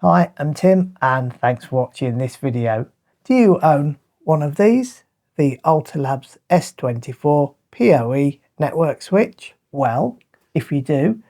Hi, I'm Tim and thanks for watching this video. Do you own one of these? The Alta Labs S24 POE network switch? Well, if you do,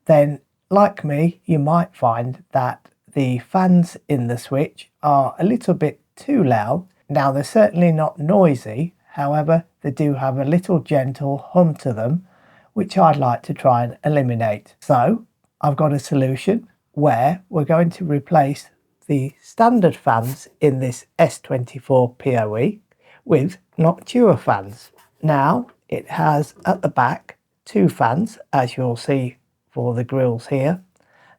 then like me, you might find that the fans in the switch are a little bit too loud. Now they're certainly not noisy, however they do have a little gentle hum to them, which I'd like to try and eliminate. So I've got a solution where we're going to replace the standard fans in this S24 POE with Noctua fans. Now it has at the back two fans, as you'll see for the grills here.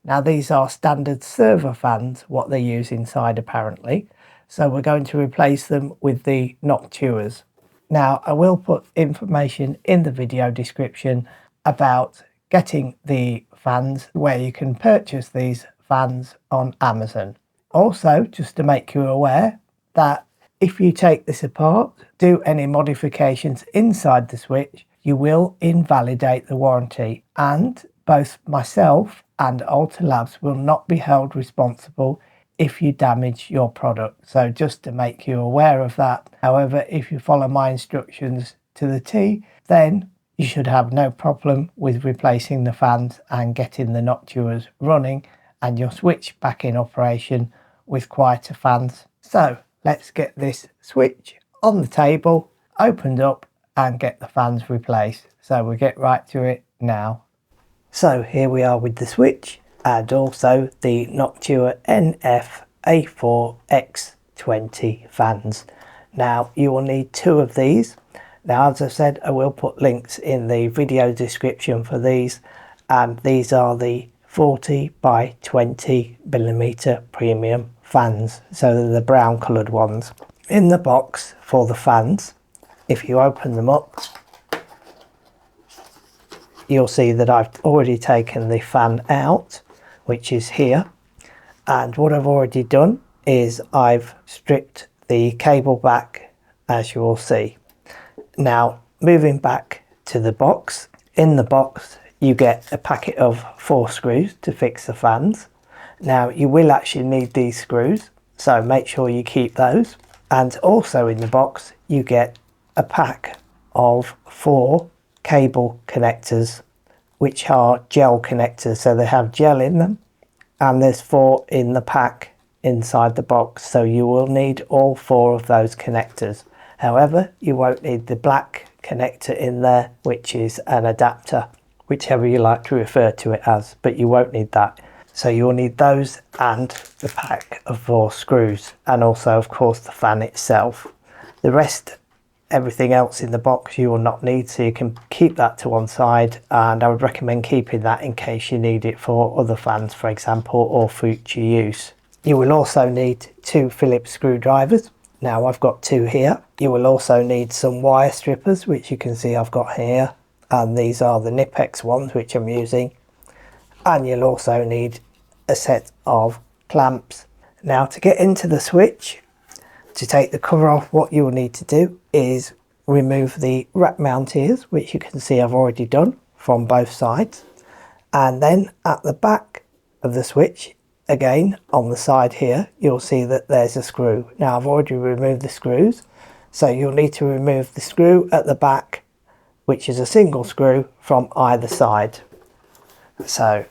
Now these are standard server fans, what they use inside apparently, so we're going to replace them with the Noctuas. Now I will put information in the video description about getting the fans, where you can purchase these fans on Amazon. Also, just to make you aware that if you take this apart, do any modifications inside the switch, you will invalidate the warranty, and both myself and Alta Labs will not be held responsible if you damage your product. So just to make you aware of that. However, if you follow my instructions to the T, then you should have no problem with replacing the fans and getting the Noctuas running and your switch back in operation with quieter fans. So let's get this switch on the table, opened up, and get the fans replaced. So we'll get right to it now. So here we are with the switch and also the Noctua NF A4X20 fans. Now you will need two of these. Now, as I said, I will put links in the video description for these, and these are the 40 by 20 millimeter premium fans, so they're the brown coloured ones. In the box for the fans, if you open them up, you'll see that I've already taken the fan out, which is here, and what I've already done is I've stripped the cable back, as you will see. Now, moving back to the box, in the box you get a packet of 4 screws to fix the fans. Now you will actually need these screws, so make sure you keep those. And also in the box you get a pack of 4 cable connectors, which are gel connectors, so they have gel in them, and there's 4 in the pack inside the box, so you will need all 4 of those connectors. However, you won't need the black connector in there, which is an adapter, whichever you like to refer to it as, but you won't need that. So you'll need those and the pack of 4 screws, and also of course the fan itself. The rest, everything else in the box, you will not need, so you can keep that to one side, and I would recommend keeping that in case you need it for other fans, for example, or future use. You will also need 2 Phillips screwdrivers. Now I've got 2 here. You will also need some wire strippers, which you can see I've got here, and these are the Nipex ones which I'm using. And you'll also need a set of clamps. Now to get into the switch, to take the cover off, what you will need to do is remove the rack mount ears, which you can see I've already done from both sides. And then at the back of the switch, again on the side here, you'll see that there's a screw. Now I've already removed the screws, so you'll need to remove the screw at the back, which is a single screw from either side. So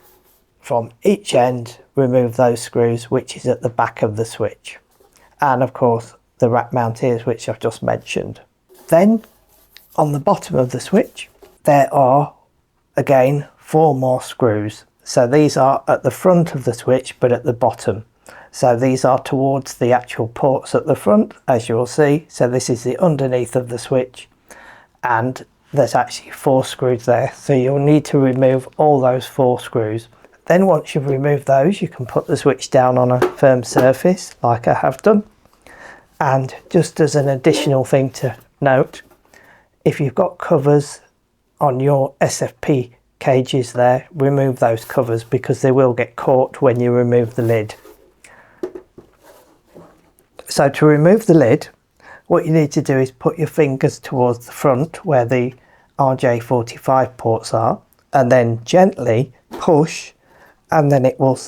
from each end, remove those screws, which is at the back of the switch, and of course the rack mount ears, which I've just mentioned. Then on the bottom of the switch there are again 4 more screws. So these are at the front of the switch, but at the bottom. So these are towards the actual ports at the front, as you'll see. So this is the underneath of the switch, and there's actually 4 screws there. So you'll need to remove all those 4 screws. Then once you've removed those, you can put the switch down on a firm surface, like I have done. And just as an additional thing to note, if you've got covers on your SFP cages there, remove those covers, because they will get caught when you remove the lid. So to remove the lid, what you need to do is put your fingers towards the front where the RJ45 ports are, and then gently push, and then it will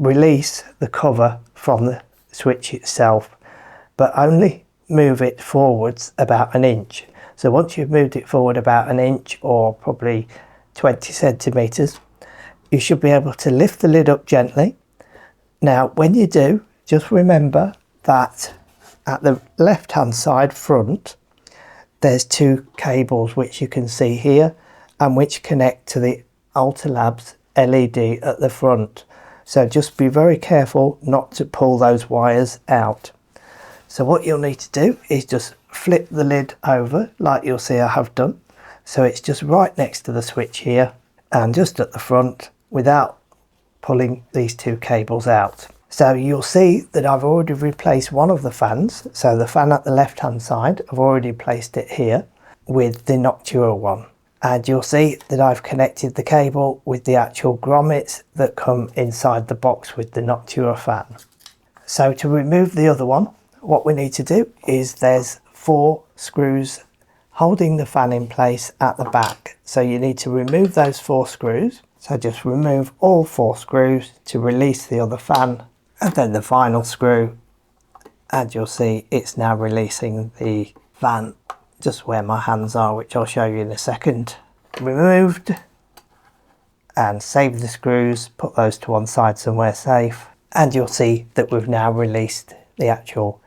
release the cover from the switch itself, but only move it forwards about an inch. So once you've moved it forward about an inch, or probably 20 centimeters, you should be able to lift the lid up gently. Now when you do, just remember that at the left hand side front there's two cables which you can see here and which connect to the Alta Labs LED at the front. So just be very careful not to pull those wires out. So what you'll need to do is just flip the lid over like you'll see I have done. So it's just right next to the switch here and just at the front without pulling these two cables out. So you'll see that I've already replaced one of the fans. So the fan at the left hand side, I've already placed it here with the Noctua one. And you'll see that I've connected the cable with the actual grommets that come inside the box with the Noctua fan. So to remove the other one, what we need to do is there's 4 screws holding the fan in place at the back. So you need to remove those 4 screws. So just remove all 4 screws to release the other fan, and then the final screw, and you'll see it's now releasing the fan just where my hands are, which I'll show you in a second. Removed, and save the screws, put those to one side somewhere safe, and you'll see that we've now released the actual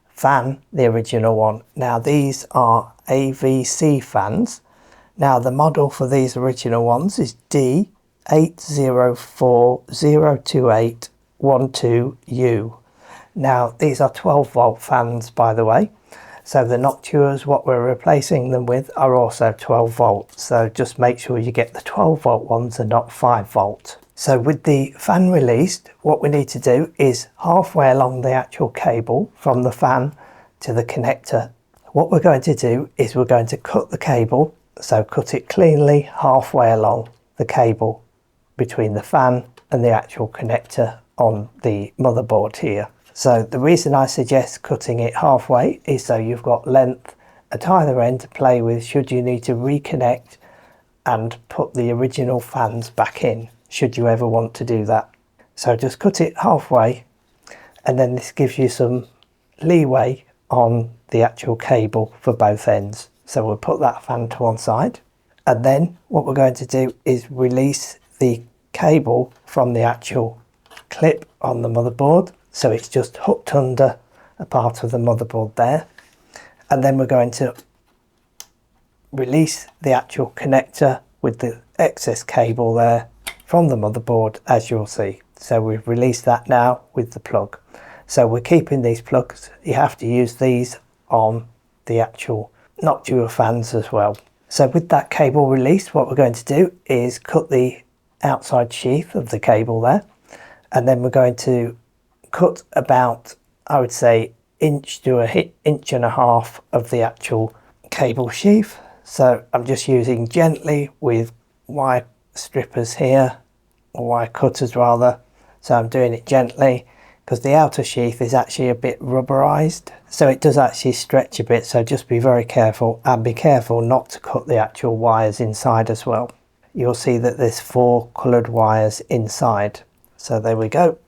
fan, the original one. Now these are AVC fans. Now the model for these original ones is D80402812U. Now these are 12 volt fans, by the way. So the Noctuas, what we're replacing them with, are also 12 volt. So just make sure you get the 12 volt ones and not 5 volt. So with the fan released, what we need to do is halfway along the actual cable from the fan to the connector, what we're going to do is we're going to cut the cable. So cut it cleanly halfway along the cable between the fan and the actual connector on the motherboard here. So the reason I suggest cutting it halfway is so you've got length at either end to play with should you need to reconnect and put the original fans back in, should you ever want to do that. So just cut it halfway, and then this gives you some leeway on the actual cable for both ends. So we'll put that fan to one side, and then what we're going to do is release the cable from the actual clip on the motherboard. So it's just hooked under a part of the motherboard there, and then we're going to release the actual connector with the excess cable there from the motherboard, as you'll see. So we've released that now with the plug. So we're keeping these plugs. You have to use these on the actual Noctua fans as well. So with that cable released, what we're going to do is cut the outside sheath of the cable there, and then we're going to cut about, I would say, inch to an inch and a half of the actual cable sheath. So I'm just using gently with wire strippers here, or wire cutters rather. So I'm doing it gently because the outer sheath is actually a bit rubberized, so it does actually stretch a bit. So just be very careful, and be careful not to cut the actual wires inside as well. You'll see that there's 4 coloured wires inside. So there we go.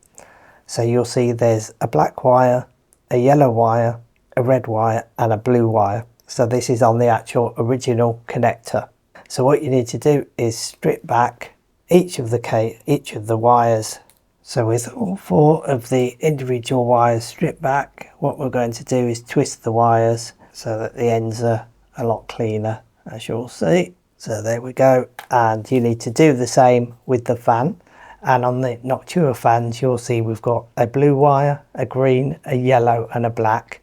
So you'll see there's a black wire, a yellow wire, a red wire and a blue wire. So this is on the actual original connector. So what you need to do is strip back each of the wires. So with all 4 of the individual wires stripped back, what we're going to do is twist the wires so that the ends are a lot cleaner, as you'll see. So there we go. And you need to do the same with the fan. And on the Noctua fans, you'll see we've got a blue wire, a green, a yellow and a black,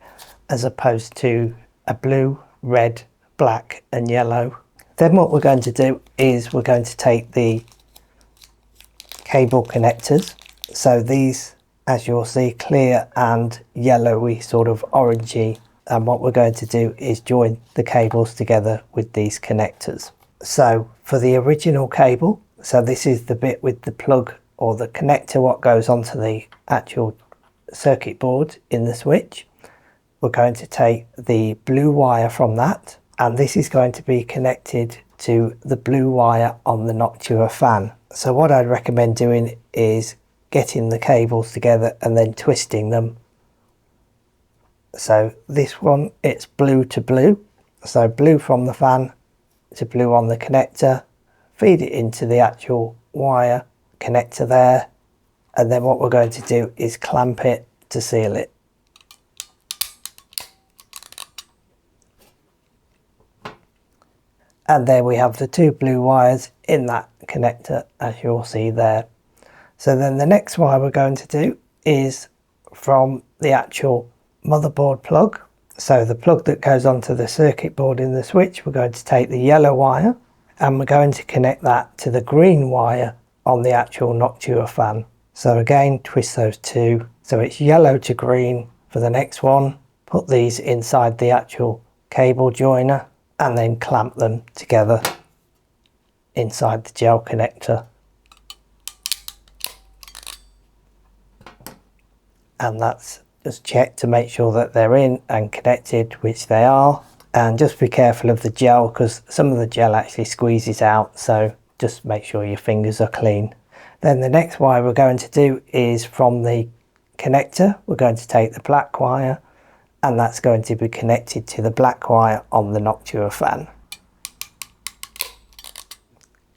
as opposed to a blue, red, black and yellow. Then what we're going to do is we're going to take the cable connectors. So these, as you'll see, clear and yellowy, sort of orangey. And what we're going to do is join the cables together with these connectors. So for the original cable, so this is the bit with the plug or the connector, what goes onto the actual circuit board in the switch. We're going to take the blue wire from that, and this is going to be connected to the blue wire on the Noctua fan. So what I'd recommend doing is getting the cables together and then twisting them. So this one, it's blue to blue, so blue from the fan to blue on the connector, feed it into the actual wire connector there, and then what we're going to do is clamp it to seal it. And there we have the two blue wires in that connector, as you'll see there. So then the next wire we're going to do is from the actual motherboard plug. So the plug that goes onto the circuit board in the switch, we're going to take the yellow wire and we're going to connect that to the green wire on the actual Noctua fan. So again, twist those two. So it's yellow to green for the next one. Put these inside the actual cable joiner and then clamp them together inside the gel connector. And that's just check to make sure that they're in and connected, which they are. And just be careful of the gel, because some of the gel actually squeezes out, so just make sure your fingers are clean. Then the next wire we're going to do is from the connector. We're going to take the black wire and that's going to be connected to the black wire on the Noctua fan.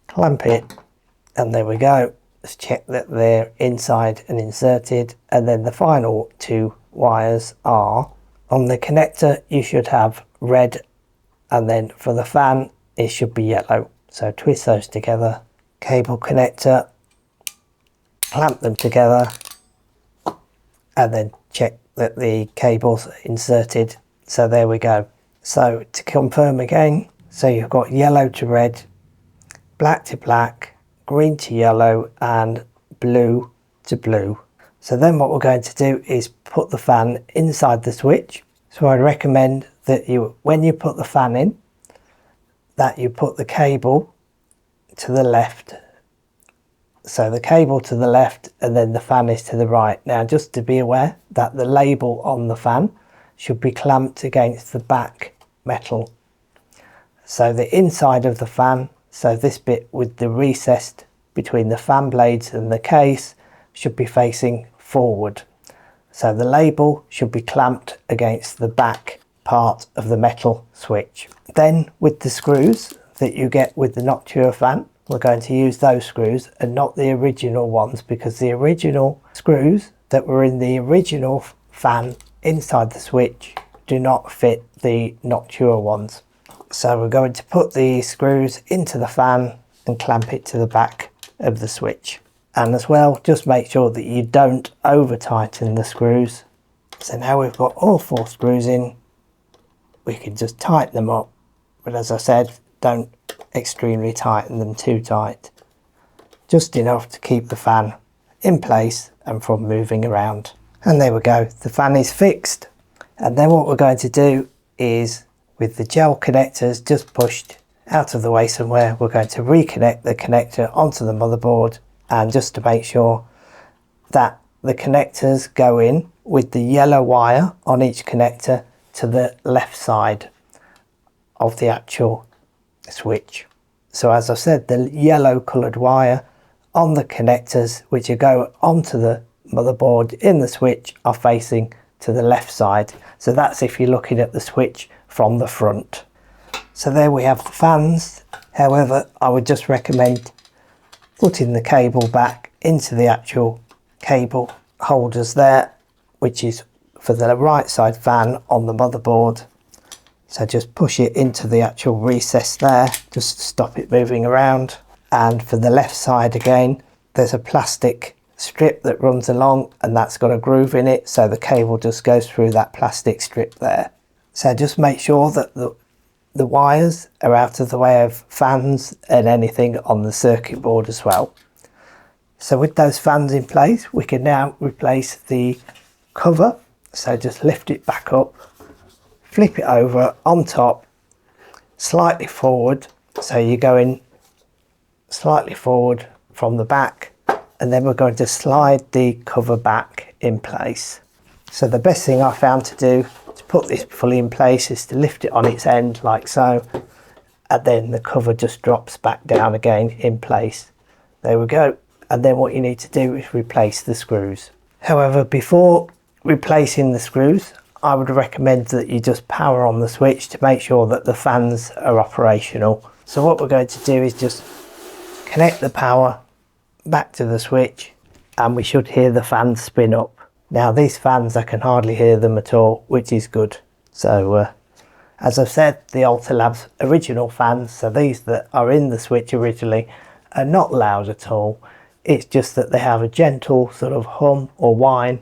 Clamp it, and there we go. Let's check that they're inside and inserted. And then the final two wires are on the connector. You should have red, and then for the fan it should be yellow. So twist those together, cable connector, clamp them together, and then check that the cable's inserted. So there we go. So to confirm again, so you've got yellow to red, black to black, green to yellow, and blue to blue. So then what we're going to do is put the fan inside the switch. So I recommend that you, when you put the fan in, that you put the cable to the left. So the cable to the left and then the fan is to the right. Now just to be aware that the label on the fan should be clamped against the back metal. So the inside of the fan, so this bit with the recessed between the fan blades and the case, should be facing forward. So the label should be clamped against the back part of the metal switch. Then with the screws that you get with the Noctua fan, we're going to use those screws and not the original ones, because the original screws that were in the original fan inside the switch do not fit the Noctua ones. So we're going to put the screws into the fan and clamp it to the back of the switch. And as well, just make sure that you don't over tighten the screws. So now we've got all 4 screws in, we can just tighten them up, but as I said, don't extremely tighten them too tight, just enough to keep the fan in place and from moving around. And there we go, the fan is fixed. And then what we're going to do is, with the gel connectors just pushed out of the way somewhere, we're going to reconnect the connector onto the motherboard, and just to make sure that the connectors go in with the yellow wire on each connector to the left side of the actual switch. So as I said, the yellow coloured wire on the connectors which go onto the motherboard in the switch are facing to the left side. So that's if you're looking at the switch from the front. So there we have the fans. However, I would just recommend putting the cable back into the actual cable holders there, which is for the right side fan on the motherboard. So just push it into the actual recess there, just to stop it moving around. And for the left side again, there's a plastic strip that runs along, and that's got a groove in it, so the cable just goes through that plastic strip there. So just make sure that the wires are out of the way of fans and anything on the circuit board as well. So with those fans in place, we can now replace the cover. So just lift it back up, flip it over on top, slightly forward, so you're going slightly forward from the back, and then we're going to slide the cover back in place. So the best thing I found to do to put this fully in place is to lift it on its end like so, and then the cover just drops back down again in place. There we go, and then what you need to do is replace the screws. However, before replacing the screws, I would recommend that you just power on the switch to make sure that the fans are operational. So what we're going to do is just connect the power back to the switch, and we should hear the fans spin up. Now these fans, I can hardly hear them at all, which is good. So as I've said, the Alta Labs original fans, so these that are in the switch originally, are not loud at all. It's just that they have a gentle sort of hum or whine,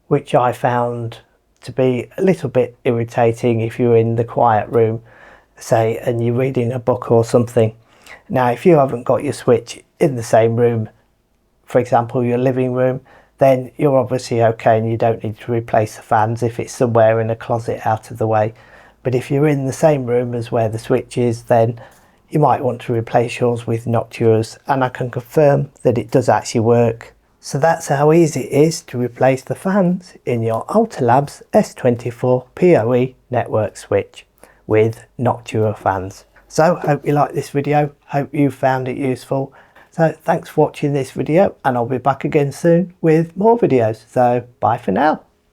which I found to be a little bit irritating if you're in the quiet room, say, and you're reading a book or something. Now if you haven't got your switch in the same room, for example your living room, then you're obviously okay and you don't need to replace the fans if it's somewhere in a closet out of the way. But if you're in the same room as where the switch is, then you might want to replace yours with Noctua's, and I can confirm that it does actually work. So that's how easy it is to replace the fans in your Alta Labs S24 POE network switch with Noctua fans. So hope you liked this video, hope you found it useful. So thanks for watching this video, and I'll be back again soon with more videos. So bye for now.